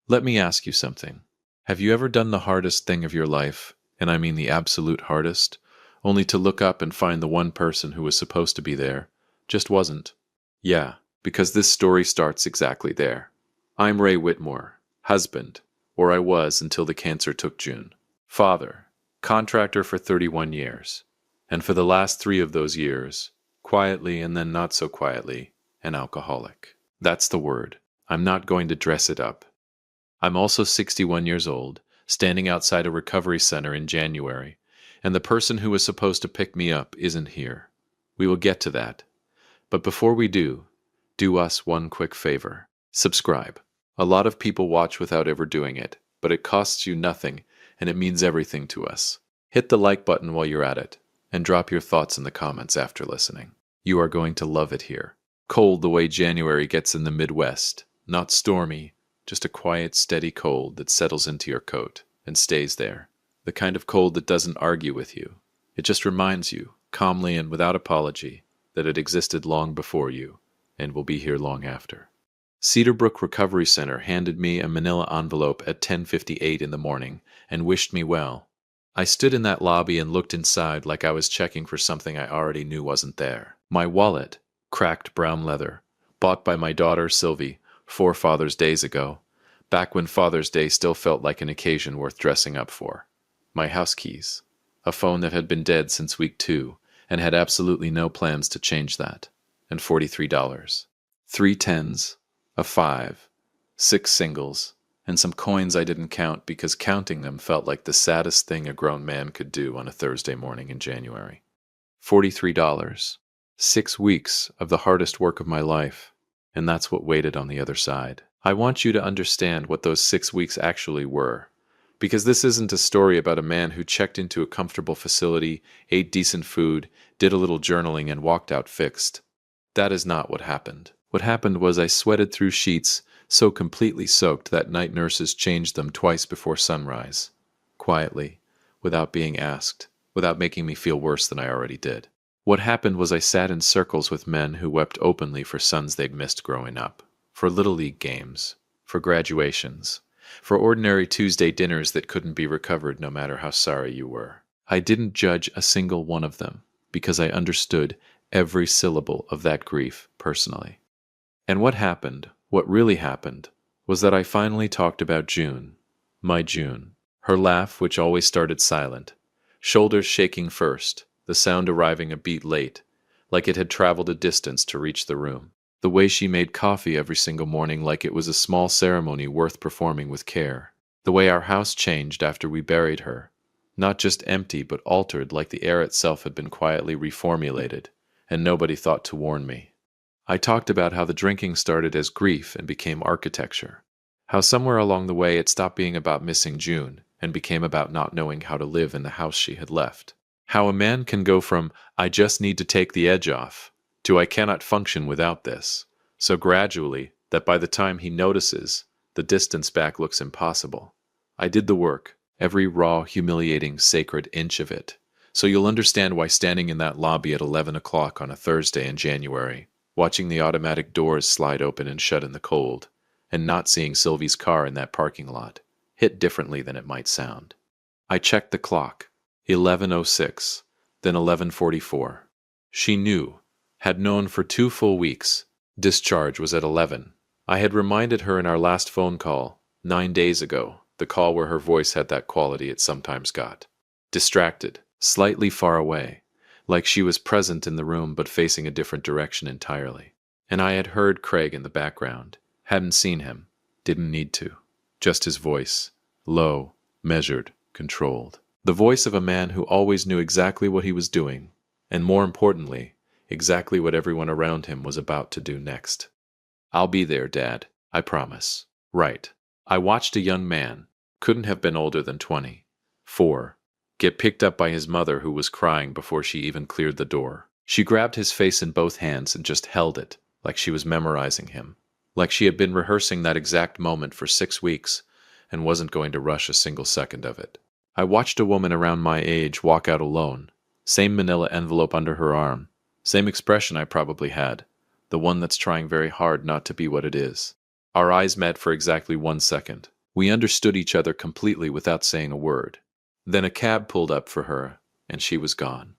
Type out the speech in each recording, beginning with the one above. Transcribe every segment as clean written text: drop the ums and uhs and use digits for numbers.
Let me ask you something. Have you ever done the hardest thing of your life, and I mean the absolute hardest, only to look up and find the one person who was supposed to be there just wasn't? Yeah, because this story starts exactly there. I'm Ray Whitmore, husband, or I was until the cancer took June. Father, contractor for 31 years. And for the last 3 of those years, quietly and then not so quietly, an alcoholic. That's the word. I'm not going to dress it up. I'm also 61 years old, standing outside a recovery center in January, and the person who was supposed to pick me up isn't here. We will get to that. But before we do us one quick favor. Subscribe. A lot of people watch without ever doing it, but it costs you nothing, and it means everything to us. Hit the like button while you're at it, and drop your thoughts in the comments after listening. You are going to love it here. Cold the way January gets in the Midwest. Not stormy, just a quiet, steady cold that settles into your coat and stays there. The kind of cold that doesn't argue with you. It just reminds you, calmly and without apology, that it existed long before you and will be here long after. Cedar Brook Recovery Center handed me a manila envelope at 10:58 in the morning and wished me well. I stood in that lobby and looked inside like I was checking for something I already knew wasn't there. My wallet, cracked brown leather, bought by my daughter Sylvie 4 Father's Days ago, back when Father's Day still felt like an occasion worth dressing up for. My house keys, a phone that had been dead since week 2 and had absolutely no plans to change that, and $43. 3 tens, a 5, 6 singles, and some coins I didn't count because counting them felt like the saddest thing a grown man could do on a Thursday morning in January. $43. 6 weeks of the hardest work of my life, and that's what waited on the other side. I want you to understand what those 6 weeks actually were, because this isn't a story about a man who checked into a comfortable facility, ate decent food, did a little journaling, and walked out fixed. That is not what happened. What happened was I sweated through sheets so completely soaked that night nurses changed them twice before sunrise. Quietly, without being asked, without making me feel worse than I already did. What happened was I sat in circles with men who wept openly for sons they'd missed growing up, for Little League games, for graduations, for ordinary Tuesday dinners that couldn't be recovered no matter how sorry you were. I didn't judge a single one of them because I understood every syllable of that grief personally. And what happened, what really happened, was that I finally talked about June, my June, her laugh which always started silent, shoulders shaking first, the sound arriving a beat late, like it had traveled a distance to reach the room. The way she made coffee every single morning like it was a small ceremony worth performing with care. The way our house changed after we buried her, not just empty but altered like the air itself had been quietly reformulated, and nobody thought to warn me. I talked about how the drinking started as grief and became architecture, how somewhere along the way it stopped being about missing June and became about not knowing how to live in the house she had left. How a man can go from, I just need to take the edge off, to I cannot function without this, so gradually that by the time he notices, the distance back looks impossible. I did the work, every raw, humiliating, sacred inch of it, so you'll understand why standing in that lobby at 11 o'clock on a Thursday in January, watching the automatic doors slide open and shut in the cold, and not seeing Sylvie's car in that parking lot, hit differently than it might sound. I checked the clock, 11:06, then 11:44. She knew, had known for 2 full weeks. Discharge was at 11. I had reminded her in our last phone call, 9 days ago, the call where her voice had that quality it sometimes got. Distracted, slightly far away, like she was present in the room but facing a different direction entirely. And I had heard Craig in the background, hadn't seen him, didn't need to. Just his voice, low, measured, controlled. The voice of a man who always knew exactly what he was doing, and more importantly, exactly what everyone around him was about to do next. I'll be there, Dad, I promise. Right. I watched a young man, couldn't have been older than 24, get picked up by his mother who was crying before she even cleared the door. She grabbed his face in both hands and just held it, like she was memorizing him, like she had been rehearsing that exact moment for 6 weeks and wasn't going to rush a single second of it. I watched a woman around my age walk out alone, same manila envelope under her arm, same expression I probably had, the one that's trying very hard not to be what it is. Our eyes met for exactly 1 second. We understood each other completely without saying a word. Then a cab pulled up for her, and she was gone.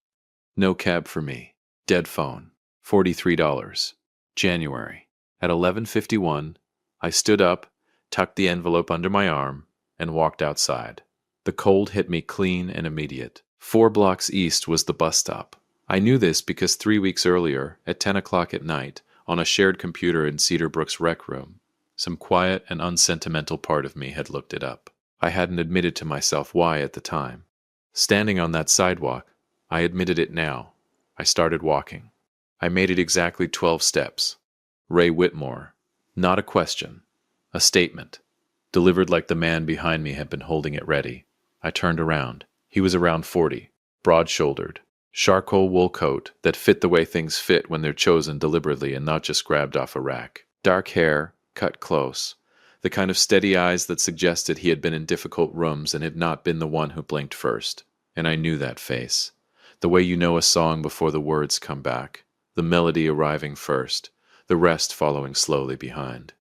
No cab for me. Dead phone. $43. January. At 11:51, I stood up, tucked the envelope under my arm, and walked outside. The cold hit me clean and immediate. 4 blocks east was the bus stop. I knew this because 3 weeks earlier, at 10 o'clock at night, on a shared computer in Cedar Brook's rec room, some quiet and unsentimental part of me had looked it up. I hadn't admitted to myself why at the time. Standing on that sidewalk, I admitted it now. I started walking. I made it exactly 12 steps. Ray Whitmore. Not a question. A statement. Delivered like the man behind me had been holding it ready. I turned around. He was around 40, broad-shouldered, charcoal wool coat that fit the way things fit when they're chosen deliberately and not just grabbed off a rack. Dark hair, cut close. The kind of steady eyes that suggested he had been in difficult rooms and had not been the one who blinked first. And I knew that face. The way you know a song before the words come back. The melody arriving first, the rest following slowly behind.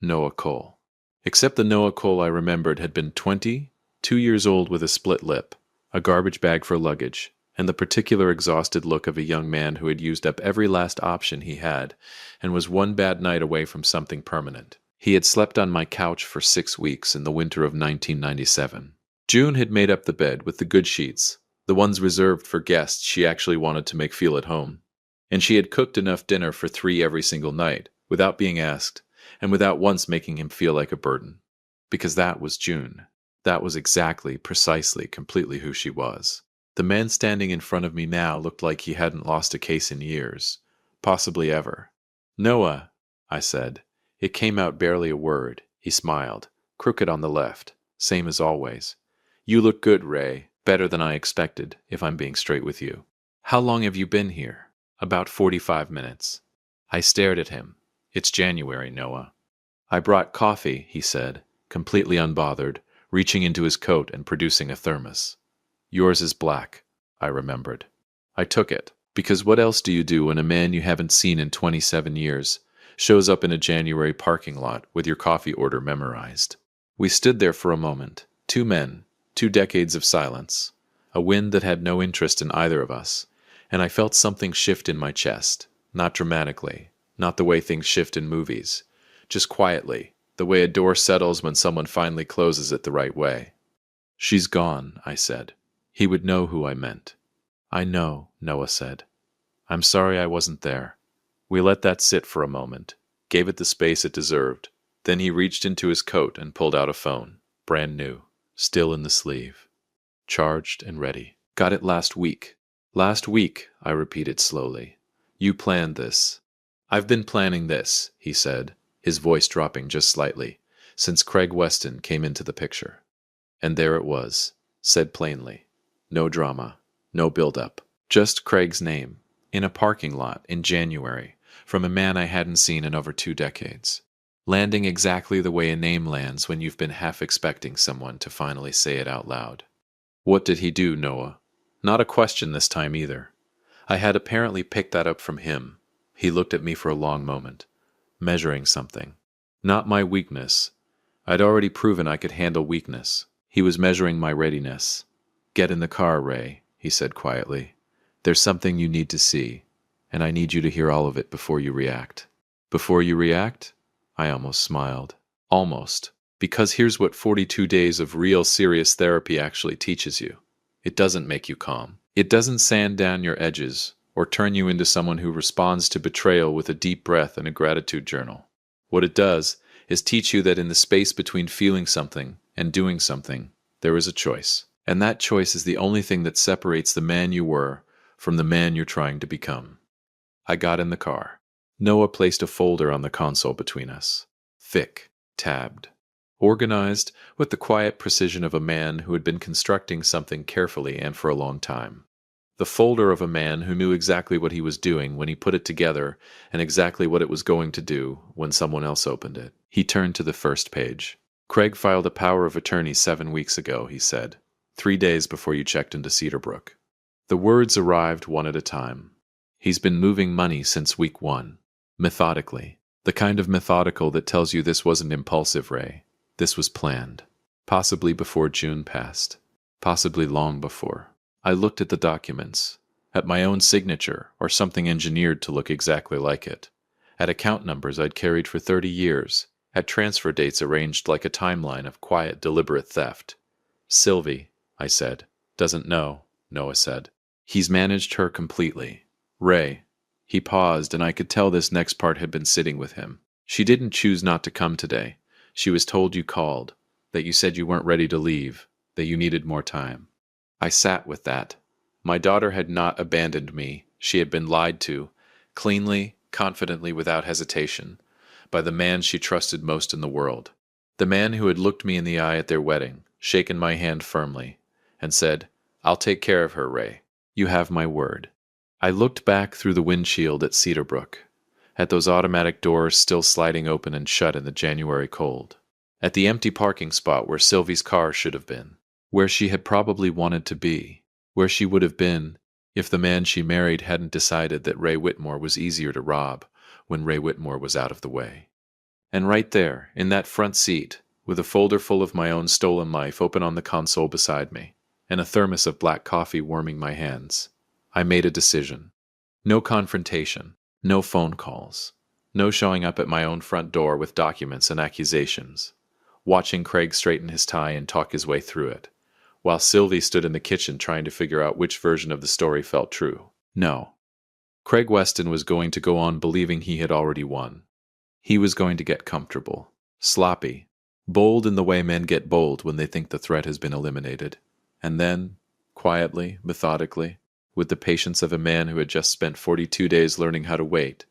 Noah Cole. Except the Noah Cole I remembered had been 20, 2 years old with a split lip, a garbage bag for luggage, and the particular exhausted look of a young man who had used up every last option he had and was one bad night away from something permanent. He had slept on my couch for 6 weeks in the winter of 1997. June had made up the bed with the good sheets, the ones reserved for guests she actually wanted to make feel at home. And she had cooked enough dinner for 3 every single night, without being asked, and without once making him feel like a burden. Because that was June. That was exactly, precisely, completely who she was. The man standing in front of me now looked like he hadn't lost a case in years, possibly ever. "Noah," I said. It came out barely a word. He smiled, crooked on the left, same as always. "You look good, Ray. Better than I expected, if I'm being straight with you. How long have you been here?" "About 45 minutes. I stared at him. "It's January, Noah." "I brought coffee," he said, completely unbothered, reaching into his coat and producing a thermos. "Yours is black," I remembered. I took it, because what else do you do when a man you haven't seen in 27 years shows up in a January parking lot with your coffee order memorized? We stood there for a moment, 2 men, 2 decades of silence, a wind that had no interest in either of us, and I felt something shift in my chest, not dramatically, not the way things shift in movies, just quietly, the way a door settles when someone finally closes it the right way. "She's gone," I said. He would know who I meant. "I know," Noah said. "I'm sorry I wasn't there." We let that sit for a moment, gave it the space it deserved. Then he reached into his coat and pulled out a phone, brand new, still in the sleeve. Charged and ready. "Got it last week." "Last week," I repeated slowly. "You planned this." "I've been planning this," he said, his voice dropping just slightly, since Craig Weston came into the picture. And there it was, said plainly. No drama, no build-up, just Craig's name, in a parking lot in January, from a man I hadn't seen in over 2 decades. Landing exactly the way a name lands when you've been half expecting someone to finally say it out loud. What did he do, Noah? Not a question this time either. I had apparently picked that up from him. He looked at me for a long moment, measuring something. Not my weakness. I'd already proven I could handle weakness. He was measuring my readiness. "Get in the car, Ray," he said quietly. "There's something you need to see, and I need you to hear all of it before you react." Before you react? I almost smiled. Almost. Because here's what 42 days of real serious therapy actually teaches you. It doesn't make you calm. It doesn't sand down your edges or turn you into someone who responds to betrayal with a deep breath and a gratitude journal. What it does is teach you that in the space between feeling something and doing something, there is a choice. And that choice is the only thing that separates the man you were from the man you're trying to become. I got in the car. Noah placed a folder on the console between us. Thick, tabbed. Organized with the quiet precision of a man who had been constructing something carefully and for a long time. The folder of a man who knew exactly what he was doing when he put it together and exactly what it was going to do when someone else opened it. He turned to the first page. "Craig filed a power of attorney 7 weeks ago," he said. 3 days before you checked into Cedar Brook. The words arrived one at a time. "He's been moving money since week 1. Methodically. The kind of methodical that tells you this wasn't impulsive, Ray. This was planned. Possibly before June passed. Possibly long before. I looked at the documents. At my own signature, or something engineered to look exactly like it. At account numbers I'd carried for 30 years. At transfer dates arranged like a timeline of quiet, deliberate theft. Sylvie, I said. Doesn't know, Noah said. He's managed her completely. Ray. He paused, and I could tell this next part had been sitting with him. She didn't choose not to come today. She was told you called, that you said you weren't ready to leave, that you needed more time. I sat with that. My daughter had not abandoned me. She had been lied to, cleanly, confidently, without hesitation, by the man she trusted most in the world. The man who had looked me in the eye at their wedding, shaken my hand firmly, and said, "I'll take care of her, Ray. You have my word." I looked back through the windshield at Cedarbrook, at those automatic doors still sliding open and shut in the January cold, at the empty parking spot where Sylvie's car should have been, where she had probably wanted to be, where she would have been if the man she married hadn't decided that Ray Whitmore was easier to rob when Ray Whitmore was out of the way. And right there, in that front seat, with a folder full of my own stolen life open on the console beside me, and a thermos of black coffee warming my hands, I made a decision. No confrontation, no phone calls, no showing up at my own front door with documents and accusations, watching Craig straighten his tie and talk his way through it, while Sylvie stood in the kitchen trying to figure out which version of the story felt true. No. Craig Weston was going to go on believing he had already won. He was going to get comfortable, sloppy, bold in the way men get bold when they think the threat has been eliminated, and then, quietly, methodically, with the patience of a man who had just spent 42 days learning how to wait,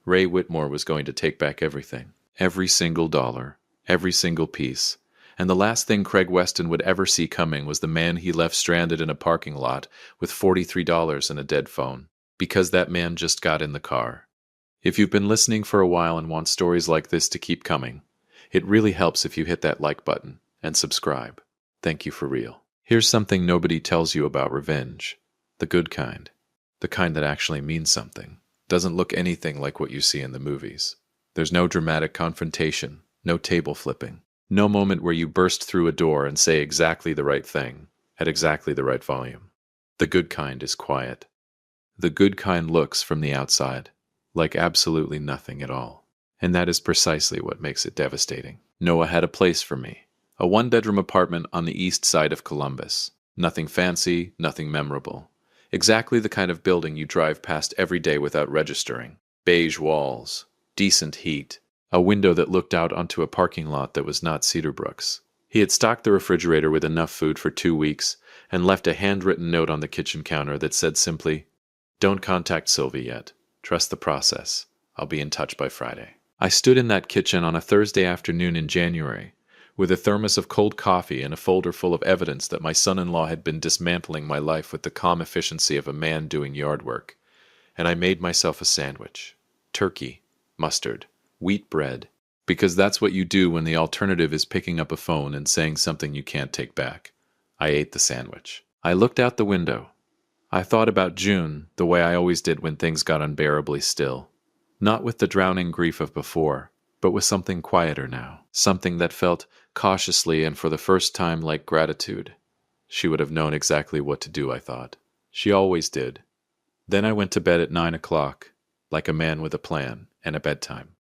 Ray Whitmore was going to take back everything. Every single dollar. Every single piece. And the last thing Craig Weston would ever see coming was the man he left stranded in a parking lot with $43 and a dead phone. Because that man just got in the car. If you've been listening for a while and want stories like this to keep coming, it really helps if you hit that like button and subscribe. Thank you for real. Here's something nobody tells you about revenge. The good kind. The kind that actually means something. Doesn't look anything like what you see in the movies. There's no dramatic confrontation, no table flipping, no moment where you burst through a door and say exactly the right thing, at exactly the right volume. The good kind is quiet. The good kind looks from the outside like absolutely nothing at all. And that is precisely what makes it devastating. Noah had a place for me. A one-bedroom apartment on the east side of Columbus. Nothing fancy, nothing memorable. Exactly the kind of building you drive past every day without registering. Beige walls, decent heat, a window that looked out onto a parking lot that was not Cedarbrook's. He had stocked the refrigerator with enough food for 2 weeks and left a handwritten note on the kitchen counter that said simply, "Don't contact Sylvie yet. Trust the process. I'll be in touch by Friday." I stood in that kitchen on a Thursday afternoon in January, with a thermos of cold coffee and a folder full of evidence that my son-in-law had been dismantling my life with the calm efficiency of a man doing yard work, and I made myself a sandwich. Turkey, mustard, wheat bread, because that's what you do when the alternative is picking up a phone and saying something you can't take back. I ate the sandwich. I looked out the window. I thought about June the way I always did when things got unbearably still. Not with the drowning grief of before, but with something quieter now. Something that felt cautiously and for the first time like gratitude. She would have known exactly what to do, I thought. She always did. Then I went to bed at 9 o'clock, like a man with a plan and a bedtime.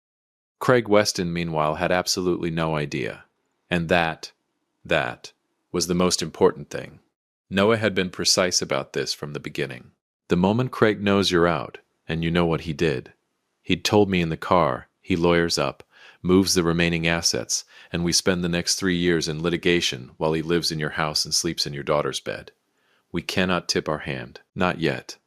Craig Weston, meanwhile, had absolutely no idea. And that was the most important thing. Noah had been precise about this from the beginning. The moment Craig knows you're out, and you know what he did. He'd told me in the car, he lawyers up, moves the remaining assets, and we spend the next 3 years in litigation while he lives in your house and sleeps in your daughter's bed. We cannot tip our hand. Not yet.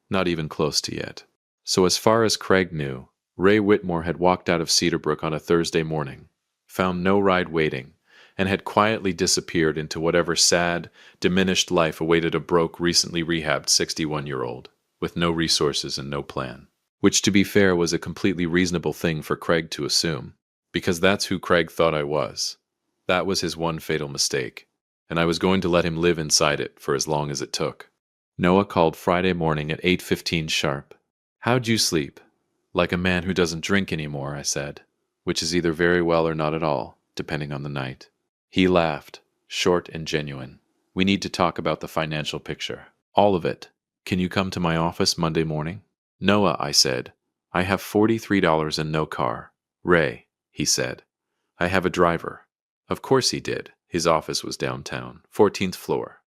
Not even close to yet. So as far as Craig knew, Ray Whitmore had walked out of Cedarbrook on a Thursday morning, found no ride waiting, and had quietly disappeared into whatever sad, diminished life awaited a broke, recently rehabbed 61-year-old, with no resources and no plan. Which, to be fair, was a completely reasonable thing for Craig to assume, because that's who Craig thought I was. That was his one fatal mistake, and I was going to let him live inside it for as long as it took. Noah called Friday morning at 8:15 sharp. "How'd you sleep?" Like a man who doesn't drink anymore, I said, which is either very well or not at all, depending on the night. He laughed, short and genuine. We need to talk about the financial picture. All of it. Can you come to my office Monday morning? Noah, I said, I have $43 and no car. Ray, he said, I have a driver. Of course he did. His office was downtown, 14th floor.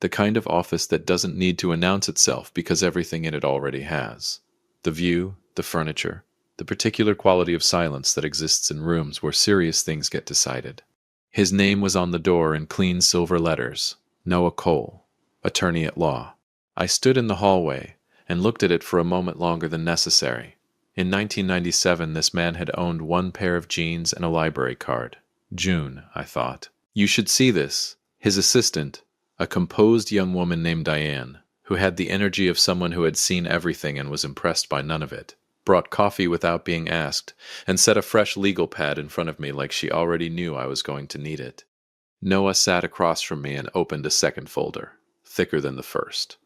The kind of office that doesn't need to announce itself because everything in it already has. The view, the furniture, the particular quality of silence that exists in rooms where serious things get decided. His name was on the door in clean silver letters, Noah Cole, attorney at law. I stood in the hallway and looked at it for a moment longer than necessary. In 1997, this man had owned one pair of jeans and a library card. June, I thought. You should see this. His assistant, a composed young woman named Diane, who had the energy of someone who had seen everything and was impressed by none of it, brought coffee without being asked, and set a fresh legal pad in front of me like she already knew I was going to need it. Noah sat across from me and opened a second folder, thicker than the first.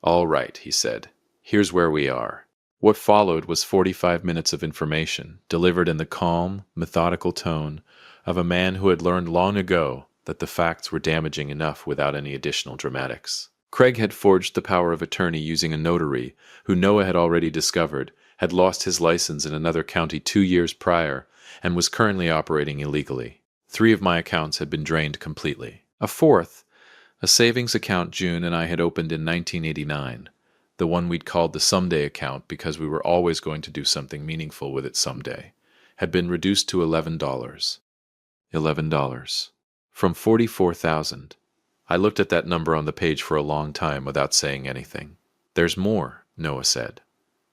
All right, he said. Here's where we are. What followed was 45 minutes of information, delivered in the calm, methodical tone of a man who had learned long ago that the facts were damaging enough without any additional dramatics. Craig had forged the power of attorney using a notary who Noah had already discovered had lost his license in another county 2 years prior and was currently operating illegally. 3 of my accounts had been drained completely. A fourth, a savings account June and I had opened in 1989, the one we'd called the someday account because we were always going to do something meaningful with it someday, had been reduced to $11. $11. From 44,000. I looked at that number on the page for a long time without saying anything. There's more, Noah said,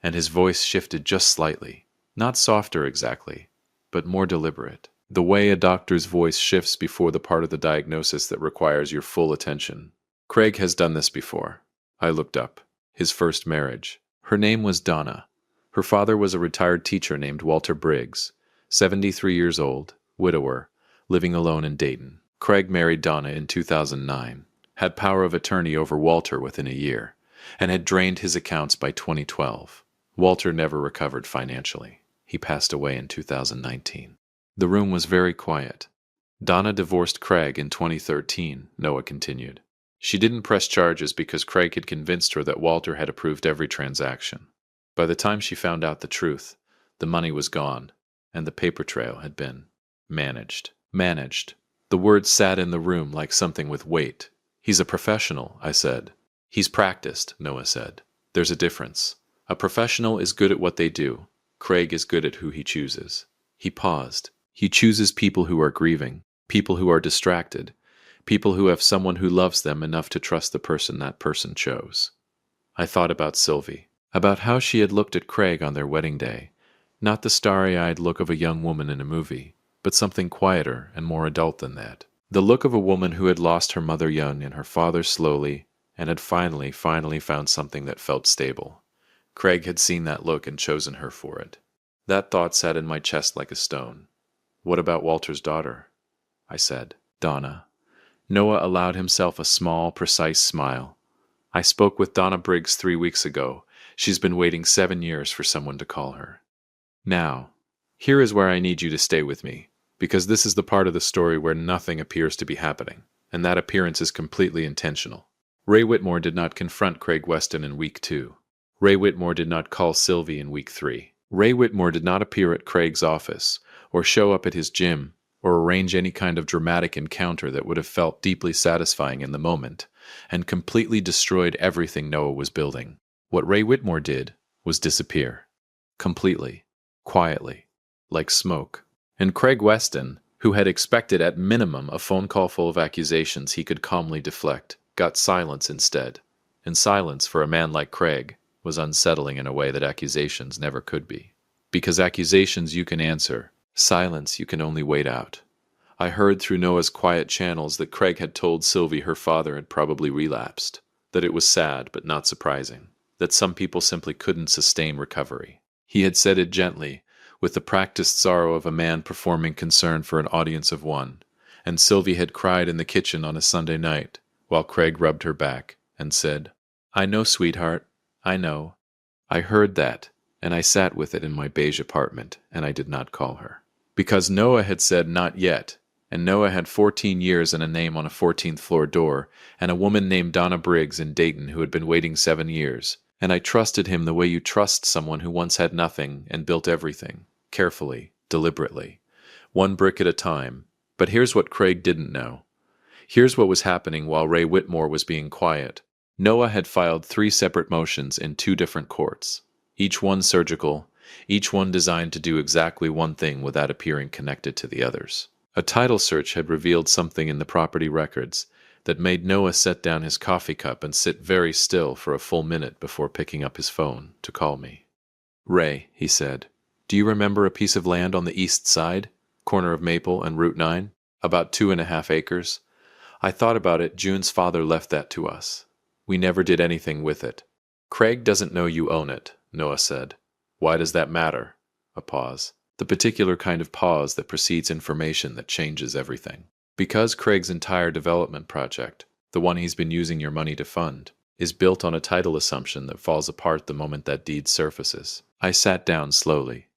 and his voice shifted just slightly, not softer exactly, but more deliberate. The way a doctor's voice shifts before the part of the diagnosis that requires your full attention. Craig has done this before. I looked up. His first marriage. Her name was Donna. Her father was a retired teacher named Walter Briggs, 73 years old, widower, living alone in Dayton. Craig married Donna in 2009, had power of attorney over Walter within a year, and had drained his accounts by 2012. Walter never recovered financially. He passed away in 2019. The room was very quiet. Donna divorced Craig in 2013, Noah continued. She didn't press charges because Craig had convinced her that Walter had approved every transaction. By the time she found out the truth, the money was gone, and the paper trail had been managed. Managed. The word sat in the room like something with weight. He's a professional, I said. He's practiced, Noah said. There's a difference. A professional is good at what they do. Craig is good at who he chooses. He paused. He chooses people who are grieving, people who are distracted, people who have someone who loves them enough to trust the person that person chose. I thought about Sylvie, about how she had looked at Craig on their wedding day, not the starry-eyed look of a young woman in a movie, but something quieter and more adult than that. The look of a woman who had lost her mother young and her father slowly, and had finally found something that felt stable. Craig had seen that look and chosen her for it. That thought sat in my chest like a stone. What about Walter's daughter? I said. Donna. Noah allowed himself a small, precise smile. I spoke with Donna Briggs 3 weeks ago. She's been waiting 7 years for someone to call her. Now, here is where I need you to stay with me, because this is the part of the story where nothing appears to be happening, and that appearance is completely intentional. Ray Whitmore did not confront Craig Weston in week 2. Ray Whitmore did not call Sylvie in week 3. Ray Whitmore did not appear at Craig's office, or show up at his gym, or arrange any kind of dramatic encounter that would have felt deeply satisfying in the moment, and completely destroyed everything Noah was building. What Ray Whitmore did was disappear. Completely. Quietly. Like smoke. And Craig Weston, who had expected at minimum a phone call full of accusations he could calmly deflect, got silence instead. And silence for a man like Craig was unsettling in a way that accusations never could be. Because accusations you can answer, silence you can only wait out. I heard through Noah's quiet channels that Craig had told Sylvie her father had probably relapsed, that it was sad but not surprising, that some people simply couldn't sustain recovery. He had said it gently, with the practiced sorrow of a man performing concern for an audience of one, and Sylvie had cried in the kitchen on a Sunday night, while Craig rubbed her back and said, "I know, sweetheart, I know." I heard that, and I sat with it in my beige apartment, and I did not call her. Because Noah had said not yet, and Noah had 14 years and a name on a 14th floor door, and a woman named Donna Briggs in Dayton who had been waiting 7 years, and I trusted him the way you trust someone who once had nothing and built everything, carefully, deliberately, one brick at a time. But here's what Craig didn't know. Here's what was happening while Ray Whitmore was being quiet. Noah had filed 3 separate motions in 2 different courts, each one surgical, each one designed to do exactly one thing without appearing connected to the others. A title search had revealed something in the property records that made Noah set down his coffee cup and sit very still for a full minute before picking up his phone to call me. "Ray," he said, "do you remember a piece of land on the east side, corner of Maple and Route 9? About 2.5 acres? I thought about it. June's father left that to us. We never did anything with it." "Craig doesn't know you own it," Noah said. "Why does that matter?" A pause. The particular kind of pause that precedes information that changes everything. "Because Craig's entire development project, the one he's been using your money to fund, is built on a title assumption that falls apart the moment that deed surfaces." I sat down slowly.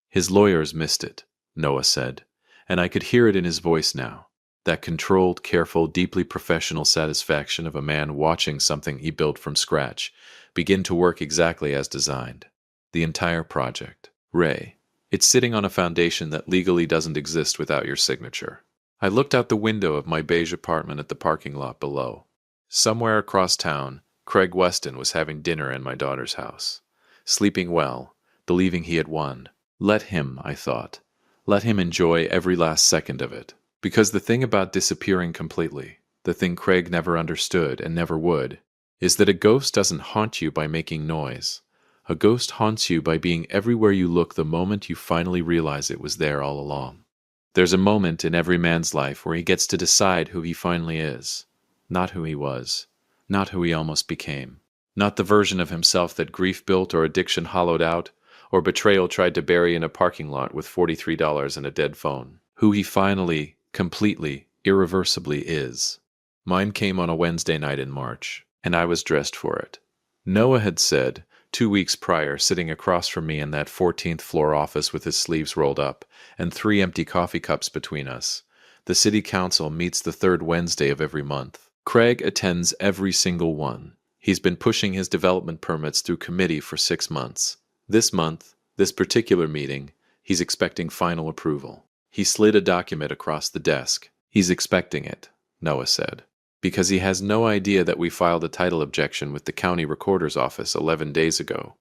"His lawyers missed it," Noah said, and I could hear it in his voice now. That controlled, careful, deeply professional satisfaction of a man watching something he built from scratch begin to work exactly as designed. The entire project. "Ray, it's sitting on a foundation that legally doesn't exist without your signature." I looked out the window of my beige apartment at the parking lot below. Somewhere across town, Craig Weston was having dinner in my daughter's house, sleeping well, believing he had won. Let him, I thought. Let him enjoy every last second of it. Because the thing about disappearing completely, the thing Craig never understood and never would, is that a ghost doesn't haunt you by making noise. A ghost haunts you by being everywhere you look the moment you finally realize it was there all along. There's a moment in every man's life where he gets to decide who he finally is. Not who he was. Not who he almost became. Not the version of himself that grief built or addiction hollowed out, or betrayal tried to bury in a parking lot with $43 and a dead phone. Who he finally, completely, irreversibly is. Mine came on a Wednesday night in March, and I was dressed for it. Noah had said, 2 weeks prior, sitting across from me in that 14th floor office with his sleeves rolled up, and 3 empty coffee cups between us, "The city council meets the 3rd Wednesday of every month. Craig attends every single one. He's been pushing his development permits through committee for 6 months. This month, this particular meeting, he's expecting final approval." He slid a document across the desk. "He's expecting it," Noah said, "because he has no idea that we filed a title objection with the county recorder's office 11 days ago,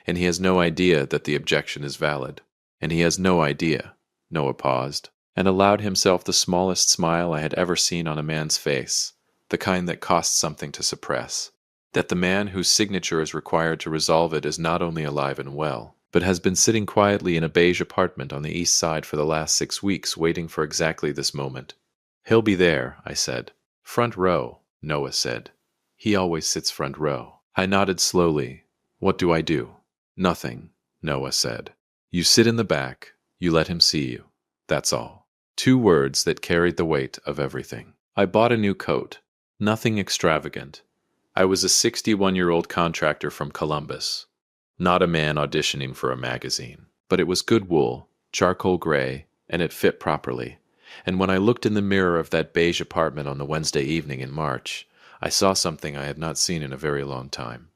and he has no idea that the objection is valid, and he has no idea." Noah paused, and allowed himself the smallest smile I had ever seen on a man's face, the kind that costs something to suppress, that the man whose signature is required to resolve it is not only alive and well, but has been sitting quietly in a beige apartment on the east side for the last 6 weeks waiting for exactly this moment. "He'll be there," I said. "Front row," Noah said. "He always sits front row." I nodded slowly. "What do I do?" "Nothing," Noah said. "You sit in the back, you let him see you. That's all." 2 words that carried the weight of everything. I bought a new coat. Nothing extravagant. I was a 61-year-old contractor from Columbus. Not a man auditioning for a magazine. But it was good wool, charcoal gray, and it fit properly. And when I looked in the mirror of that beige apartment on the Wednesday evening in March, I saw something I had not seen in a very long time.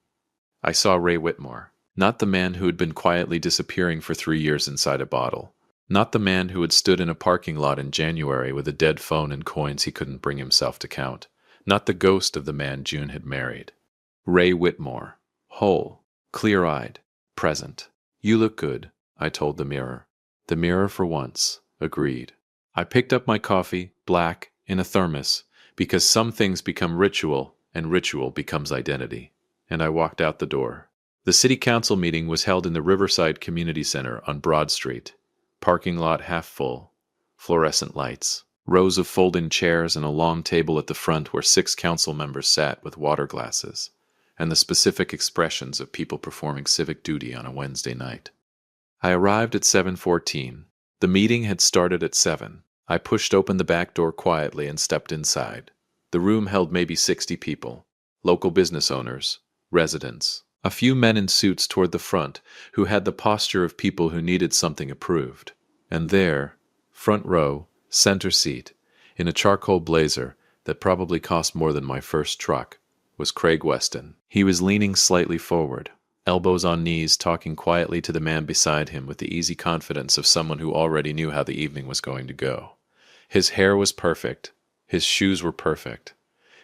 I saw Ray Whitmore. Not the man who had been quietly disappearing for 3 years inside a bottle. Not the man who had stood in a parking lot in January with a dead phone and coins he couldn't bring himself to count. Not the ghost of the man June had married. Ray Whitmore. Whole. Clear-eyed. Present. "You look good," I told the mirror. The mirror, for once, agreed. I picked up my coffee, black, in a thermos, because some things become ritual, and ritual becomes identity. And I walked out the door. The city council meeting was held in the Riverside Community Center on Broad Street. Parking lot half full. Fluorescent lights. Rows of fold-in chairs and a long table at the front where 6 council members sat with water glasses, and the specific expressions of people performing civic duty on a Wednesday night. I arrived at 7:14. The meeting had started at 7. I pushed open the back door quietly and stepped inside. The room held maybe 60 people, local business owners, residents, A few men in suits toward the front who had the posture of people who needed something approved. And there, front row, center seat, in a charcoal blazer that probably cost more than my first truck, was Craig Weston. He was leaning slightly forward, elbows on knees, talking quietly to the man beside him with the easy confidence of someone who already knew how the evening was going to go. His hair was perfect. His shoes were perfect.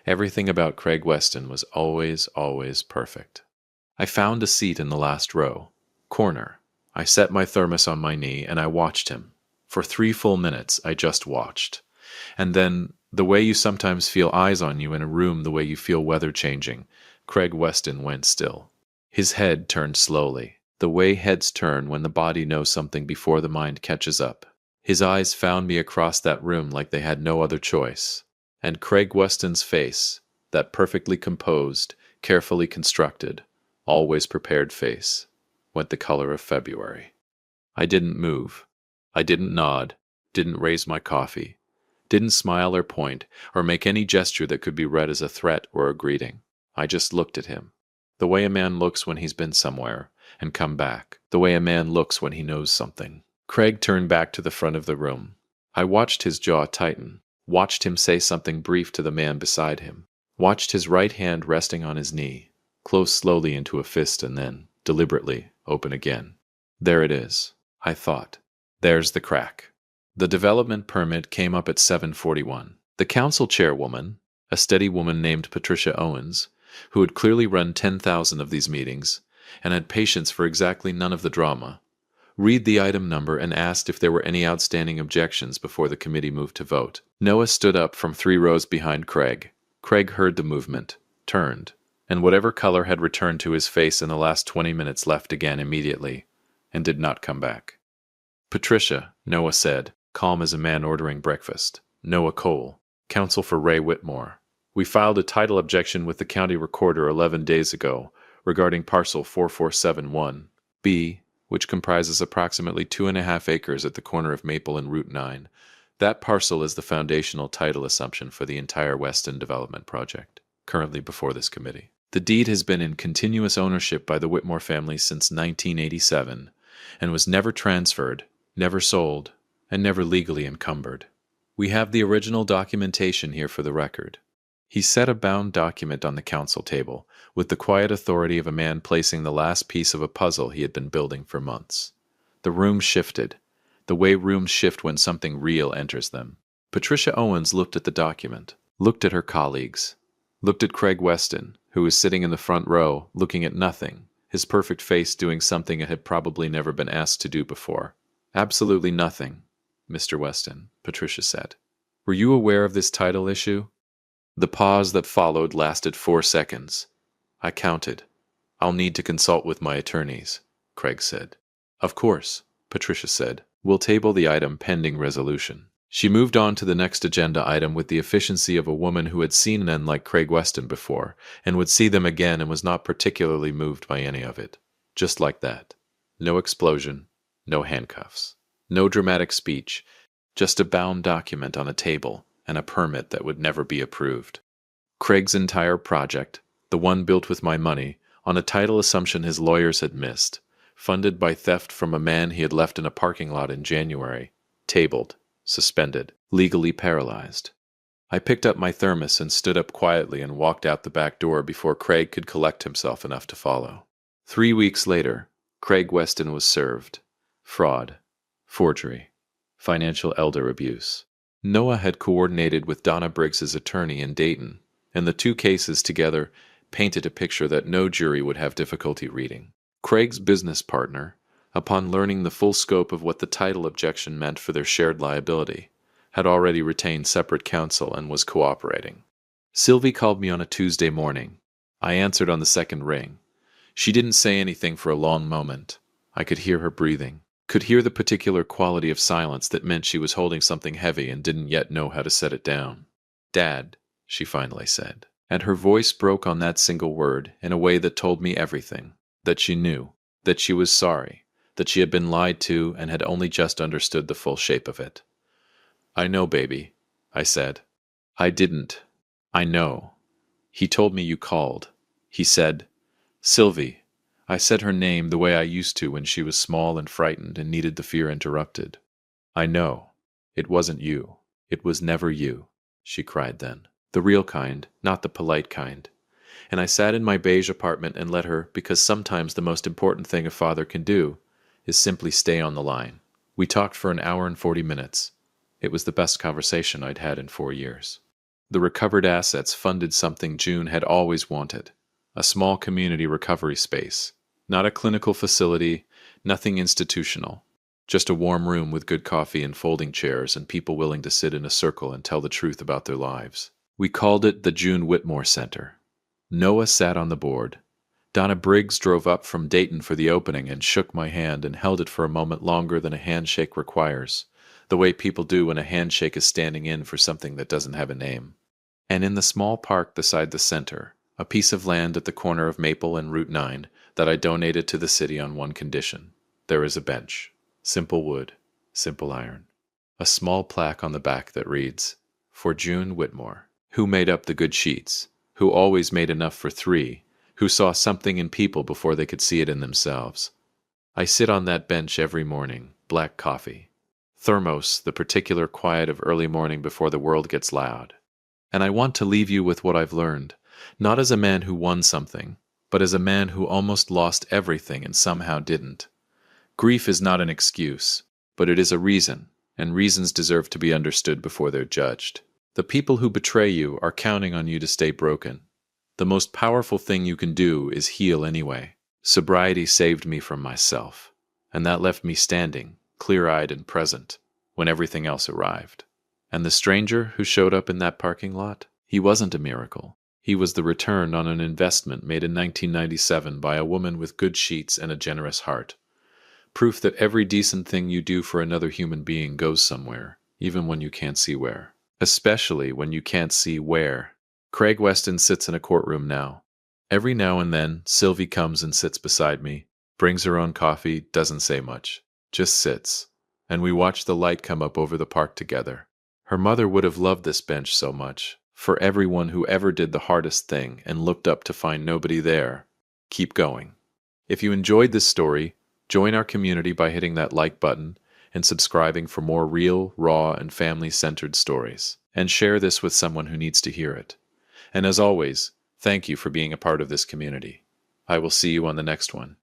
Everything about Craig Weston was always, always perfect. I found a seat in the last row, corner. I set my thermos on my knee and I watched him. For 3 full minutes, I just watched. And then, the way you sometimes feel eyes on you in a room, the way you feel weather changing, Craig Weston went still. His head turned slowly, the way heads turn when the body knows something before the mind catches up. His eyes found me across that room like they had no other choice. And Craig Weston's face, that perfectly composed, carefully constructed, always prepared face, went the color of February. I didn't move. I didn't nod, didn't raise my coffee, didn't smile or point, or make any gesture that could be read as a threat or a greeting. I just looked at him. The way a man looks when he's been somewhere, and come back. The way a man looks when he knows something. Craig turned back to the front of the room. I watched his jaw tighten, watched him say something brief to the man beside him, watched his right hand resting on his knee, close slowly into a fist and then, deliberately, open again. There it is, I thought. There's the crack. The development permit came up at 7:41. The council chairwoman, a steady woman named Patricia Owens, who had clearly run 10,000 of these meetings, and had patience for exactly none of the drama, read the item number and asked if there were any outstanding objections before the committee moved to vote. Noah stood up from 3 rows behind Craig. Craig heard the movement, turned, and whatever color had returned to his face in the last 20 minutes left again immediately, and did not come back. Patricia, Noah said, calm as a man ordering breakfast. Noah Cole, counsel for Ray Whitmore. We filed a title objection with the county recorder 11 days ago regarding parcel 4471B, which comprises approximately 2.5 acres at the corner of Maple and Route 9. That parcel is the foundational title assumption for the entire Weston development project, currently before this committee. The deed has been in continuous ownership by the Whitmore family since 1987 and was never transferred, never sold, and never legally encumbered. We have the original documentation here for the record. He set a bound document on the council table, with the quiet authority of a man placing the last piece of a puzzle he had been building for months. The room shifted, the way rooms shift when something real enters them. Patricia Owens looked at the document, looked at her colleagues, looked at Craig Weston, who was sitting in the front row, looking at nothing, his perfect face doing something it had probably never been asked to do before. Absolutely nothing, Mr. Weston, Patricia said. Were you aware of this title issue? The pause that followed lasted 4 seconds. I counted. I'll need to consult with my attorneys, Craig said. Of course, Patricia said. We'll table the item pending resolution. She moved on to the next agenda item with the efficiency of a woman who had seen men like Craig Weston before, and would see them again and was not particularly moved by any of it. Just like that. No explosion, no handcuffs, no dramatic speech, just a bound document on a table and a permit that would never be approved. Craig's entire project, the one built with my money, on a title assumption his lawyers had missed, funded by theft from a man he had left in a parking lot in January, tabled, suspended, legally paralyzed. I picked up my thermos and stood up quietly and walked out the back door before Craig could collect himself enough to follow. 3 weeks later, Craig Weston was served. Fraud, forgery, financial elder abuse. Noah had coordinated with Donna Briggs's attorney in Dayton, and the 2 cases together painted a picture that no jury would have difficulty reading. Craig's business partner, upon learning the full scope of what the title objection meant for their shared liability, had already retained separate counsel and was cooperating. Sylvie called me on a Tuesday morning. I answered on the second ring. She didn't say anything for a long moment. I could hear her breathing, could hear the particular quality of silence that meant she was holding something heavy and didn't yet know how to set it down. Dad, she finally said, and her voice broke on that single word in a way that told me everything, that she knew, that she was sorry, that she had been lied to and had only just understood the full shape of it. I know, baby, I said. I didn't. I know. He told me you called. He said, Sylvie, I said her name the way I used to when she was small and frightened and needed the fear interrupted. I know. It wasn't you. It was never you, she cried then. The real kind, not the polite kind. And I sat in my beige apartment and let her, because sometimes the most important thing a father can do is simply stay on the line. We talked for an hour and 40 minutes. It was the best conversation I'd had in 4 years. The recovered assets funded something June had always wanted, a small community recovery space. Not a clinical facility, nothing institutional. Just a warm room with good coffee and folding chairs and people willing to sit in a circle and tell the truth about their lives. We called it the June Whitmore Center. Noah sat on the board. Donna Briggs drove up from Dayton for the opening and shook my hand and held it for a moment longer than a handshake requires, the way people do when a handshake is standing in for something that doesn't have a name. And in the small park beside the center, a piece of land at the corner of Maple and Route 9 that I donated to the city on one condition. There is a bench. Simple wood, simple iron. A small plaque on the back that reads, "For June Whitmore, who made up the good sheets, who always made enough for 3, who saw something in people before they could see it in themselves." I sit on that bench every morning, black coffee. Thermos, the particular quiet of early morning before the world gets loud. And I want to leave you with what I've learned, not as a man who won something, but as a man who almost lost everything and somehow didn't. Grief is not an excuse, but it is a reason, and reasons deserve to be understood before they're judged. The people who betray you are counting on you to stay broken. The most powerful thing you can do is heal anyway. Sobriety saved me from myself, and that left me standing, clear-eyed and present, when everything else arrived. And the stranger who showed up in that parking lot, he wasn't a miracle. He was the return on an investment made in 1997 by a woman with good sheets and a generous heart. Proof that every decent thing you do for another human being goes somewhere, even when you can't see where. Especially when you can't see where. Craig Weston sits in a courtroom now. Every now and then, Sylvie comes and sits beside me, brings her own coffee, doesn't say much, just sits, and we watch the light come up over the park together. Her mother would have loved this bench so much, for everyone who ever did the hardest thing and looked up to find nobody there. Keep going. If you enjoyed this story, join our community by hitting that like button and subscribing for more real, raw, and family-centered stories. And share this with someone who needs to hear it. And as always, thank you for being a part of this community. I will see you on the next one.